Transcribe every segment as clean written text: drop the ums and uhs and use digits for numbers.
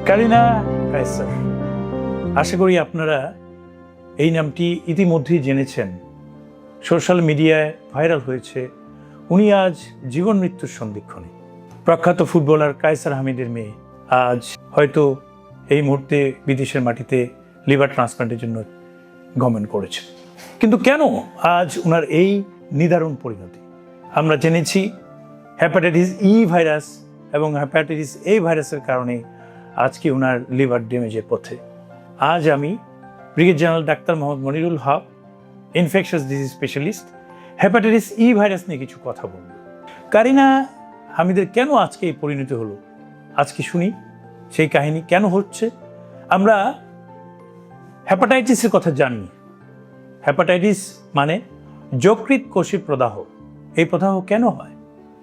কারিনা কায়সার, আশা করি আপনারা এই নামটি ইতিমধ্যেই জেনেছেন। সোশ্যাল মিডিয়ায় ভাইরাল হয়েছে। উনি আজ জীবন মৃত্যুর সন্ধিক্ষণে। প্রখ্যাত ফুটবলার কায়সার হামিদের মেয়ে আজ হয়তো এই মুহূর্তে বিদেশের মাটিতে লিভার ট্রান্সপ্লান্টের জন্য গমন করেছে। কিন্তু কেন আজ ওনার এই নিদারুণ পরিণতি? আমরা জেনেছি হেপাটাইটিস ই ভাইরাস এবং হেপাটাইটিস এ ভাইরাসের কারণে আজকে ওনার লিভার ড্যামেজের পথে। আজ আমি ব্রিগেডিয়ার জেনারেল ডাক্তার Mohammad Monirul Haque, infectious disease specialist, hepatitis E virus নিয়ে কিছু কথা বলব। কারিনা হামিদের কেন আজকে এই পরিণতি হলো, আজকে শুনি সেই কাহিনী কেন হচ্ছে। আমরা হেপাটাইটিসের কথা জানি। হেপাটাইটিস মানে যকৃৎ কোষের প্রদাহ। এই প্রদাহ কেন হয়?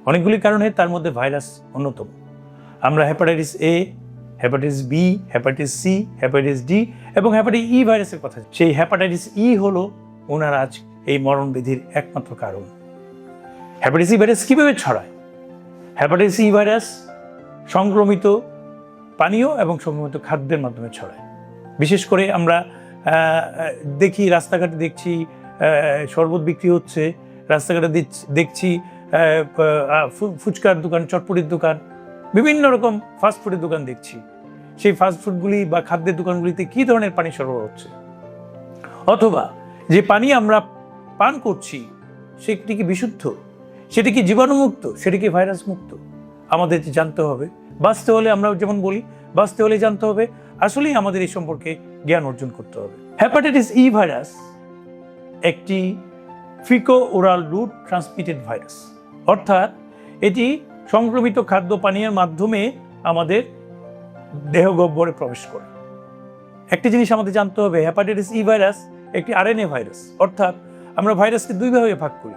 অনেকগুলি কারণে, তার মধ্যে ভাইরাস অন্যতম। আমরা hepatitis A, hepatitis B, hepatitis C, hepatitis D এবং হেপাটাইটিস ই ভাইরাসের কথা। সেই হেপাটাইটিস ই হলো ওনার আজ এই মরণবিধির একমাত্র কারণ। হেপাটাইটিস ই ভাইরাস কীভাবে ছড়ায়? হেপাটাইটিস ই ভাইরাস সংক্রমিত পানীয় এবং সংক্রমিত খাদ্যের মাধ্যমে ছড়ায়। বিশেষ করে আমরা দেখি, রাস্তাঘাটে দেখছি শরবত বিক্রি হচ্ছে, রাস্তাঘাটে দেখছি ফুচকার দোকান, চটপটির দোকান, বিভিন্ন রকম ফাস্টফুডের দোকান দেখছি। সেই ফাস্টফুডগুলি বা খাদ্যের দোকানগুলিতে কী ধরনের পানি সরবরাহ হচ্ছে, অথবা যে পানি আমরা পান করছি সেটি কি বিশুদ্ধ, সেটি কি জীবাণুমুক্ত, সেটি কি ভাইরাস মুক্ত? আমাদের জানতে হবে। বাঁচতে হলে, আমরা যেমন বলি, বাঁচতে হলে জানতে হবে। আসলেই আমাদের এই সম্পর্কে জ্ঞান অর্জন করতে হবে। হেপাটাইটিস ই ভাইরাস একটি ফিকো ওরাল রুট ট্রান্সমিটেড ভাইরাস, অর্থাৎ এটি সংক্রমিত খাদ্য পানীয়ের মাধ্যমে আমাদের দেহগহ্বরে প্রবেশ করে। একটি জিনিস আমাদের জানতে হবে, হেপাটাইটিস ই ভাইরাস একটি আরএনএ ভাইরাস, অর্থাৎ আমরা ভাইরাসকে দুই ভাবে ভাগ করি।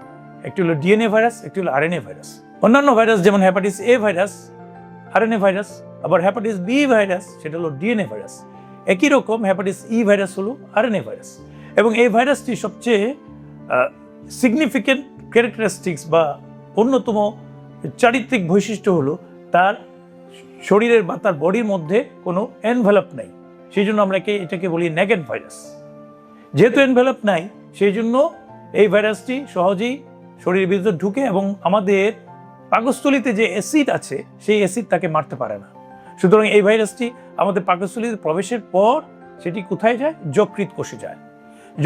একটি হলো ডিএনএ ভাইরাস, একটি হলো আরএনএ ভাইরাস। অন্যান্য ভাইরাস যেমন hepatitis A virus RNA virus, আবার হেপাটাইটিস বি ভাইরাস সেটা হলো ডিএনএ ভাইরাস। একই রকম হেপাটাইটিস ই ভাইরাস হলো আরএনএ ভাইরাস। এবং এই ভাইরাসটি সবচেয়ে সিগনিফিকেন্ট ক্যারেক্টারিস্টিক্স বা অন্যতম চারিত্রিক বৈশিষ্ট্য হলো তার শরীরের বা তার বডির মধ্যে কোনো এনভেলপ নাই। সেই জন্য আমরা এটাকে বলি নেগেট ভাইরাস। যেহেতু এনভেলপ নাই, সেই জন্য এই ভাইরাসটি সহজেই শরীরের ভিতরে ঢুকে এবং আমাদের পাকস্থলীতে যে অ্যাসিড আছে সেই অ্যাসিড তাকে মারতে পারে না। সুতরাং এই ভাইরাসটি আমাদের পাকস্থলীতে প্রবেশের পর সেটি কোথায় যায়? যকৃৎ কোষে যায়।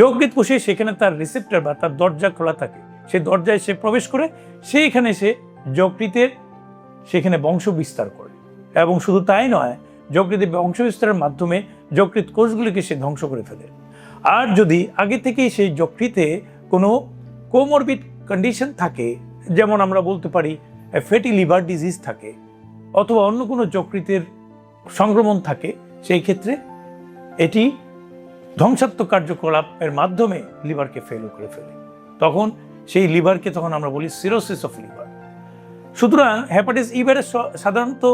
যকৃৎ কোষে সেখানে তার রিসেপ্টর বা তার দরজা খোলা থাকে। সেই দরজায় সে প্রবেশ করে, সেইখানে সে যকৃতের সেখানে বংশ বিস্তার করে। এবং শুধু তাই নয়, যকৃতের বংশ বিস্তারের মাধ্যমে যকৃৎ কোষগুলিকে সে ধ্বংস করে ফেলে। আর যদি আগে থেকেই সেই যকৃতে কোনো কোমরবিড কন্ডিশন থাকে, যেমন আমরা বলতে পারি ফ্যাটি লিভার ডিজিজ থাকে, অথবা অন্য কোনো যকৃতের সংক্রমণ থাকে, সেই ক্ষেত্রে এটি ধ্বংসাত্মক কার্যকলাপের মাধ্যমে লিভারকে ফেল করে ফেলে। তখন সেই লিভারকে আমরা বলি সিরোসিস অফ লিভার। সুতরাং হেপাটাইটিস ই ভাইরাস সাধারণত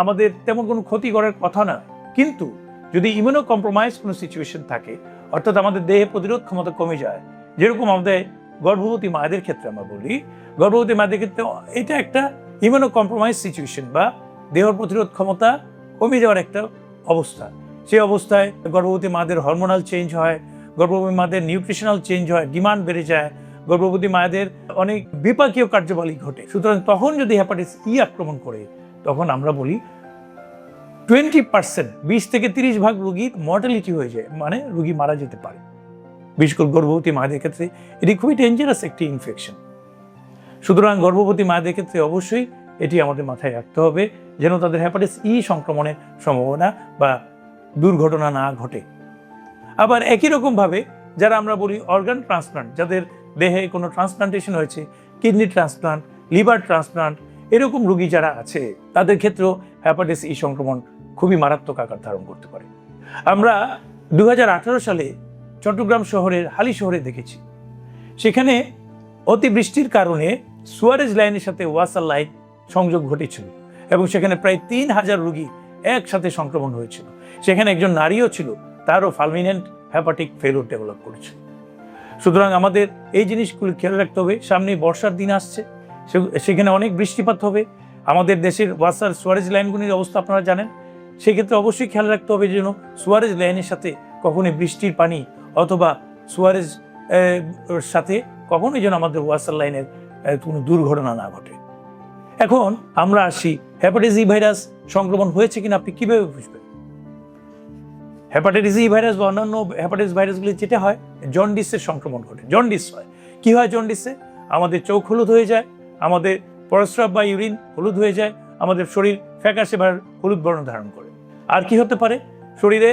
আমাদের তেমন কোনো ক্ষতি করার কথা না, কিন্তু যদি ইমিউনো কম্প্রোমাইজ কোনো সিচুয়েশন থাকে, অর্থাৎ আমাদের দেহে প্রতিরোধ ক্ষমতা কমে যায়, যেরকম আমাদের গর্ভবতী মায়েদের ক্ষেত্রে আমরা বলি, গর্ভবতী মায়েদের ক্ষেত্রে এটা একটা ইমিউনো কম্প্রোমাইজ সিচুয়েশন বা দেহের প্রতিরোধ ক্ষমতা কমে যাওয়ার একটা অবস্থা। সেই অবস্থায় গর্ভবতী মাদের হরমোনাল চেঞ্জ হয়, গর্ভবতী মাদের নিউট্রিশনাল চেঞ্জ হয়, ডিমান্ড বেড়ে যায়, গর্ভবতী মায়েদের অনেক বিপাকীয় কার্যবলী ঘটে। সুতরাং তখন যদি হেপাটাইটিস ই আক্রমণ করে, তখন আমরা বলি 20%, 20 থেকে 30% রোগীর মর্টালিটি হয়ে যায়, মানে রোগী মারা যেতে পারে। বিশেষ করে গর্ভবতী মায়েদের ক্ষেত্রে এটি খুবই ডেঞ্জারাস একটি ইনফেকশন। সুতরাং গর্ভবতী মায়েদের ক্ষেত্রে অবশ্যই এটি আমাদের মাথায় রাখতে হবে, যেন তাদের হেপাটাইটিস ই সংক্রমণের সম্ভাবনা বা দুর্ঘটনা না ঘটে। আবার একই রকমভাবে যারা আমরা বলি অর্গান ট্রান্সপ্লান্ট, যাদের দেহে কোনো ট্রান্সপ্লান্টেশন হয়েছে, কিডনি ট্রান্সপ্লান্ট, লিভার ট্রান্সপ্লান্ট, এরকম রোগী যারা আছে, তাদের ক্ষেত্রেও হেপাটাইটিস ই সংক্রমণ খুবই মারাত্মক আকার ধারণ করতে পারে। আমরা 2018 সালে চট্টগ্রাম শহরের হালি শহরে দেখেছি, সেখানে অতিবৃষ্টির কারণে সুয়ারেজ লাইনের সাথে ওয়াসার লাইন সংযোগ ঘটেছিল এবং সেখানে প্রায় 3000 রোগী একসাথে সংক্রমণ হয়েছিল। সেখানে একজন নারীও ছিল, তারও ফালমিনেন্ট হেপাটিক ফেলিওর ডেভেলপ করেছে। সুতরাং আমাদের এই জিনিসগুলো খেয়াল রাখতে হবে। সামনে বর্ষার দিন আসছে, সেখানে অনেক বৃষ্টিপাত হবে। আমাদের দেশের ওয়াসার সুয়ারেজ লাইনগুলির অবস্থা আপনারা জানেন, সেক্ষেত্রে অবশ্যই খেয়াল রাখতে হবে যেন সুয়ারেজ লাইনের সাথে কখনোই বৃষ্টির পানি অথবা সুয়ারেজ সাথে কখনোই যেন আমাদের ওয়াসার লাইনের কোনো দুর্ঘটনা না ঘটে। এখন আমরা আসি হেপাটাইটিস ই ভাইরাস সংক্রমণ হয়েছে কিনা আপনি কিভাবে বুঝবেন? হেপাটাইটিস ই ভাইরাস বা অন্যান্য হেপাটাইটিস ভাইরাসগুলি যেটা হয়, জন্ডিসের সংক্রমণ ঘটে। জন্ডিস হয়, কি হয় জন্ডিসে? আমাদের চোখ হলুদ হয়ে যায়, আমাদের প্রস্রাব বা ইউরিন হলুদ হয়ে যায়, আমাদের শরীর ফ্যাকাশে বা হলুদ বর্ণ ধারণ করে। আর কি হতে পারে? শরীরে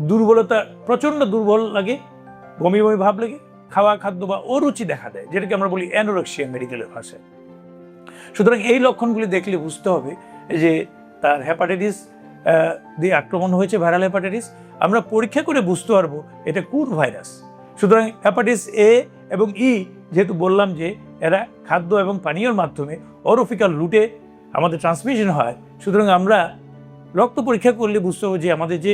দুর্বলতা, প্রচন্ড দুর্বল লাগে, বমি বমি ভাব লাগে, খাওয়া খাদ্য বা অরুচি দেখা দেয়, যেটাকে আমরা বলি অ্যানোরেক্সিয়া মেডিকেলের ভাষায়। সুতরাং এই লক্ষণগুলি দেখলে বুঝতে হবে যে তার হেপাটাইটিস দিয়ে আক্রমণ হয়েছে, ভাইরাল হেপাটাইটিস। আমরা পরীক্ষা করে বুঝতে পারবো এটা কোন ভাইরাস। সুতরাং হেপাটাইটিস এ এবং ই যেহেতু বললাম যে এরা খাদ্য এবং পানীয়র মাধ্যমে অরোফিক্যাল রুটে আমাদের ট্রান্সমিশন হয়, সুতরাং আমরা রক্ত পরীক্ষা করলে বুঝতে হবে যে আমাদের যে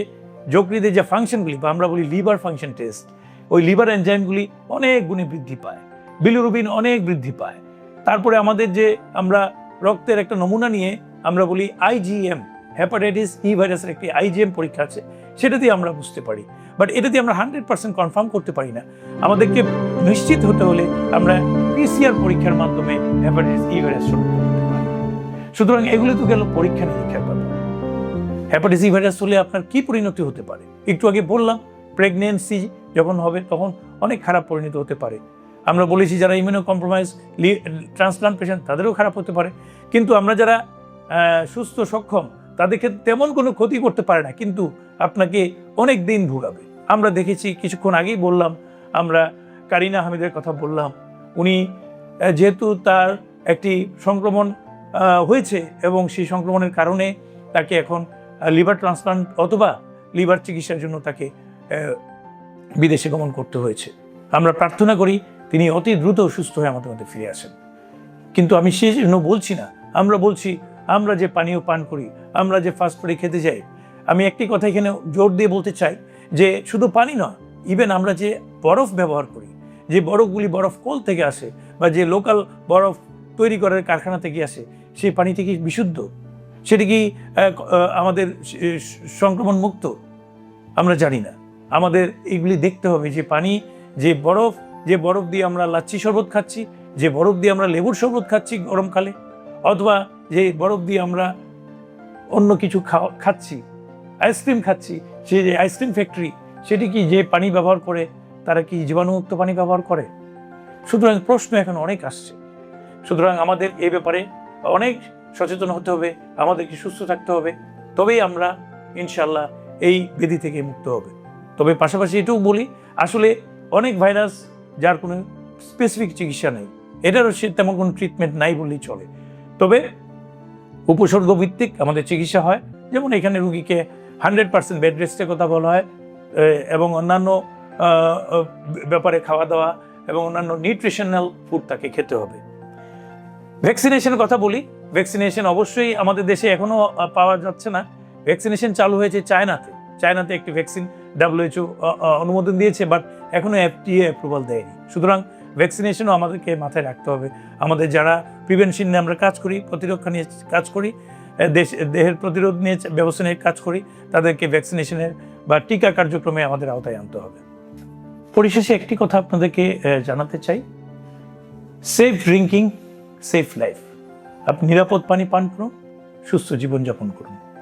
যকৃতের যে ফাংশনগুলি বা আমরা বলি লিভার ফাংশন টেস্ট, ওই লিভার এনজাইমগুলি অনেক গুণে বৃদ্ধি পায়, বিলিরুবিন অনেক বৃদ্ধি পায়। তারপরে আমাদের যে আমরা রক্তের একটা নমুনা নিয়ে আমরা বলি আইজিএম, হেপাটাইটিস ই ভাইরাসের একটি আইজিএম পরীক্ষা আছে, সেটা দিয়ে আমরা বুঝতে পারি। বাট এটা দিয়ে আমরা 100% কনফার্ম করতে পারি না। আমাদেরকে নিশ্চিত হতে হলে আমরা পিসিআর পরীক্ষার মাধ্যমে হেপাটাইটিস ই ভাইরাস শনাক্ত করতে পারি। সুতরাং এগুলো তো গেল পরীক্ষা নিরীক্ষার ব্যাপার। হেপাটাইটিস ই ভাইরাস হলে আপনার কি পরিণতি হতে পারে? একটু আগে বললাম, প্রেগনেন্সি যখন হবে তখন অনেক খারাপ পরিণতি হতে পারে। আমরা বলেছি যারা ইমিউনো কম্প্রোমাইজ ট্রান্সপ্লান্ট পেশেন্ট তাদেরও খারাপ হতে পারে, কিন্তু আমরা যারা সুস্থ সক্ষম তাদেরকে তেমন কোনো ক্ষতি করতে পারে না, কিন্তু আপনাকে অনেক দিন ভোগাবে। আমরা দেখেছি, কিছুক্ষণ আগেই বললাম, আমরা কারিনা হামিদের কথা বললাম। উনি যেহেতু তার একটি সংক্রমণ হয়েছে এবং সেই সংক্রমণের কারণে তাকে এখন লিভার ট্রান্সপ্লান্ট অথবা লিভার চিকিৎসার জন্য তাকে বিদেশে গমন করতে হয়েছে। আমরা প্রার্থনা করি তিনি অতি দ্রুত সুস্থ হয়ে আমাদের মধ্যে ফিরে আসেন। কিন্তু আমি সেই জন্য বলছি না, আমরা বলছি আমরা যে পানীয় পান করি, আমরা যে ফাস্টফুডে খেতে যাই, আমি একটি কথা এখানে জোর দিয়ে বলতে চাই যে শুধু পানি নয়, ইভেন আমরা যে বরফ ব্যবহার করি, যে বরফগুলি বরফ কল থেকে আসে বা যে লোকাল বরফ তৈরি করার কারখানা থেকে আসে, সেই পানিটি কি বিশুদ্ধ? সেটি কি আমাদের সংক্রমণ মুক্ত? আমরা জানি না। আমাদের এগুলি দেখতে হবে যে পানি, যে বরফ দিয়ে আমরা লাচ্ছি শরবত খাচ্ছি, যে বরফ দিয়ে আমরা লেবুর শরবত খাচ্ছি গরমকালে, অথবা যে বরফ দিয়ে আমরা অন্য কিছু খাচ্ছি, আইসক্রিম খাচ্ছি, সেই যে আইসক্রিম ফ্যাক্টরি সেটি কি যে পানি ব্যবহার করে তারা কি জীবাণুমুক্ত পানি ব্যবহার করে? সুতরাং প্রশ্ন এখন অনেক আসছে। সুতরাং আমাদের এই ব্যাপারে অনেক সচেতন হতে হবে, আমাদেরকে সুস্থ থাকতে হবে, তবেই আমরা ইনশাল্লাহ এই ব্যাধি থেকে মুক্ত হবে। তবে পাশাপাশি এটাও বলি, আসলে অনেক ভাইরাস যার কোনো স্পেসিফিক চিকিৎসা নেই, এটারও সে তেমন কোনো ট্রিটমেন্ট নাই বললেই চলে। তবে উপসর্গ ভিত্তিক আমাদের চিকিৎসা হয়, যেমন এখানে রুগীকে 100% বেড রেস্টের কথা বলা হয় এবং অন্যান্য ব্যাপারে খাওয়া দাওয়া এবং অন্যান্য নিউট্রিশনাল ফুড তাকে খেতে হবে। ভ্যাকসিনেশনের কথা বলি, ভ্যাকসিনেশন অবশ্যই আমাদের দেশে এখনও পাওয়া যাচ্ছে না। ভ্যাকসিনেশন চালু হয়েছে চায়নাতে একটি ভ্যাকসিন WHO অনুমোদন দিয়েছে, বাট এখনও FDA অ্যাপ্রুভাল দেয়নি। সুতরাং ভ্যাকসিনেশনও আমাদেরকে মাথায় রাখতে হবে। আমাদের যারা প্রিভেনশন নিয়ে আমরা কাজ করি, প্রতিরক্ষা নিয়ে কাজ করি, দেহের প্রতিরোধ নিয়ে ব্যবস্থা নিয়ে কাজ করি, তাদেরকে ভ্যাকসিনেশনের বা টিকা কার্যক্রমে আমাদের আওতায় আনতে হবে। পরিশেষে একটি কথা আপনাদেরকে জানাতে চাই, সেফ ড্রিঙ্কিং, সেফ লাইফ। আপনি নিরাপদ পানি পান করুন, সুস্থ জীবনযাপন করুন।